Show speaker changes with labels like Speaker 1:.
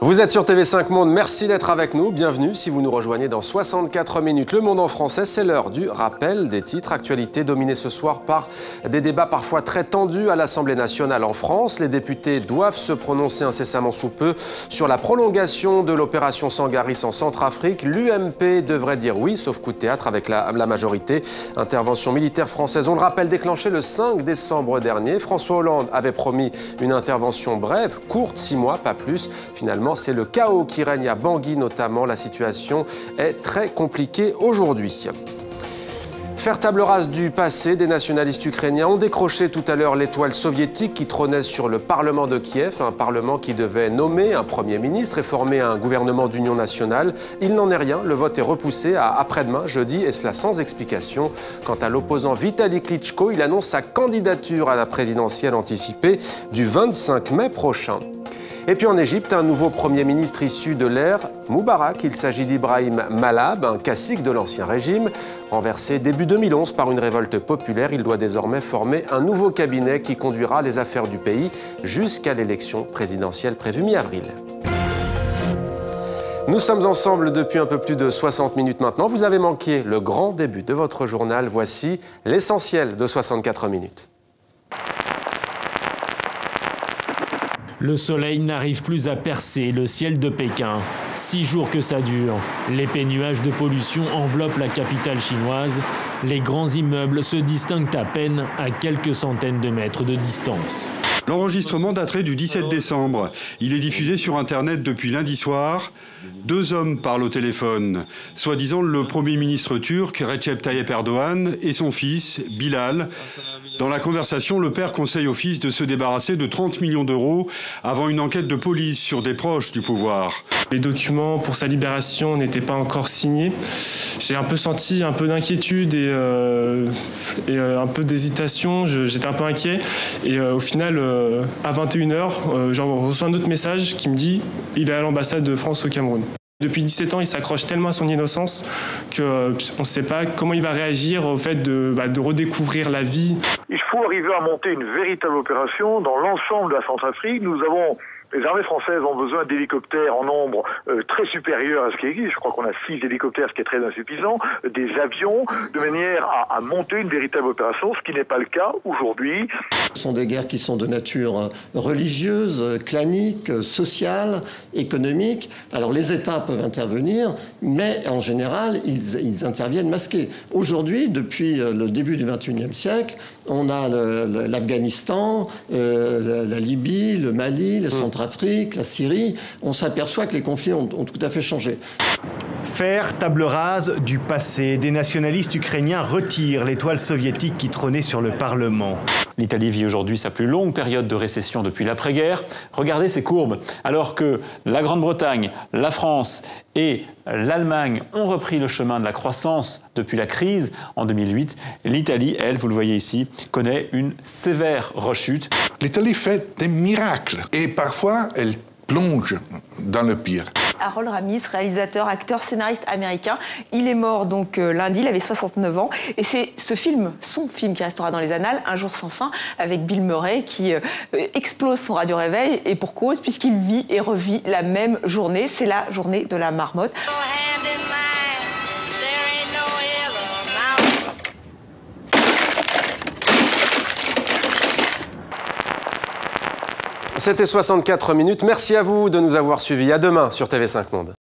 Speaker 1: Vous êtes sur TV5 Monde, merci d'être avec nous, bienvenue si vous nous rejoignez dans 64 minutes. Le Monde en français, c'est l'heure du rappel des titres. Actualité dominée ce soir par des débats parfois très tendus à l'Assemblée nationale en France. Les députés doivent se prononcer incessamment sous peu sur la prolongation de l'opération Sangaris en Centrafrique. L'UMP devrait dire oui, sauf coup de théâtre avec la majorité. Intervention militaire française, on le rappelle, déclenchée le 5 décembre dernier. François Hollande avait promis une intervention brève, courte, 6 mois, pas plus. Finalement, c'est le chaos qui règne à Bangui notamment. La situation est très compliquée aujourd'hui. Faire table rase du passé, des nationalistes ukrainiens ont décroché tout à l'heure l'étoile soviétique qui trônait sur le Parlement de Kiev, un Parlement qui devait nommer un Premier ministre et former un gouvernement d'union nationale. Il n'en est rien, le vote est repoussé à après-demain, jeudi, et cela sans explication. Quant à l'opposant Vitali Klitschko, il annonce sa candidature à la présidentielle anticipée du 25 mai prochain. Et puis en Égypte, un nouveau Premier ministre issu de l'ère Moubarak. Il s'agit d'Ibrahim Malab, un cacique de l'Ancien Régime. Renversé début 2011 par une révolte populaire, il doit désormais former un nouveau cabinet qui conduira les affaires du pays jusqu'à l'élection présidentielle prévue mi-avril. Nous sommes ensemble depuis un peu plus de 60 minutes maintenant. Vous avez manqué le grand début de votre journal. Voici l'essentiel de 64 minutes.
Speaker 2: Le soleil n'arrive plus à percer le ciel de Pékin. 6 jours que ça dure. L'épais nuage de pollution enveloppe la capitale chinoise. Les grands immeubles se distinguent à peine à quelques centaines de mètres de distance.
Speaker 3: L'enregistrement daterait du 17 décembre. Il est diffusé sur Internet depuis lundi soir. 2 hommes parlent au téléphone. Soi-disant le Premier ministre turc Recep Tayyip Erdogan et son fils Bilal. Dans la conversation, le père conseille au fils de se débarrasser de 30 millions d'euros avant une enquête de police sur des proches du pouvoir.
Speaker 4: Les documents pour sa libération n'étaient pas encore signés. J'ai un peu senti un peu d'inquiétude et un peu d'hésitation. J'étais un peu inquiet. Et au final, à 21h, j'en reçois un autre message qui me dit « Il est à l'ambassade de France au Cameroun ». Depuis 17 ans, il s'accroche tellement à son innocence qu'on ne sait pas comment il va réagir au fait de redécouvrir la vie.
Speaker 5: Il faut arriver à monter une véritable opération dans l'ensemble de la Centrafrique. Les armées françaises ont besoin d'hélicoptères en nombre très supérieur à ce qui existe. Je crois qu'on a 6 hélicoptères, ce qui est très insuffisant, des avions, de manière à monter une véritable opération, ce qui n'est pas le cas aujourd'hui.
Speaker 6: Ce sont des guerres qui sont de nature religieuse, clanique, sociale, économique. Alors les États peuvent intervenir, mais en général, ils interviennent masqués. Aujourd'hui, depuis le début du XXIe siècle, on a l'Afghanistan, la Libye, le Mali, le Centrafrique, la Syrie. On s'aperçoit que les conflits ont tout à fait changé.
Speaker 7: Faire table rase du passé. Des nationalistes ukrainiens retirent l'étoile soviétique qui trônait sur le Parlement.
Speaker 8: L'Italie vit aujourd'hui sa plus longue période de récession depuis l'après-guerre. Regardez ces courbes. Alors que la Grande-Bretagne, la France et l'Allemagne ont repris le chemin de la croissance depuis la crise en 2008, l'Italie, elle, vous le voyez ici, connaît une sévère rechute.
Speaker 9: L'Italie fait des miracles et parfois elle plonge dans le pire.
Speaker 10: Harold Ramis, réalisateur, acteur, scénariste américain. Il est mort donc lundi, il avait 69 ans. Et c'est son film qui restera dans les annales, Un jour sans fin, avec Bill Murray qui explose son radio-réveil. Et pour cause, puisqu'il vit et revit la même journée. C'est la journée de la marmotte.
Speaker 1: C'était 64 minutes. Merci à vous de nous avoir suivis. À demain sur TV5 Monde.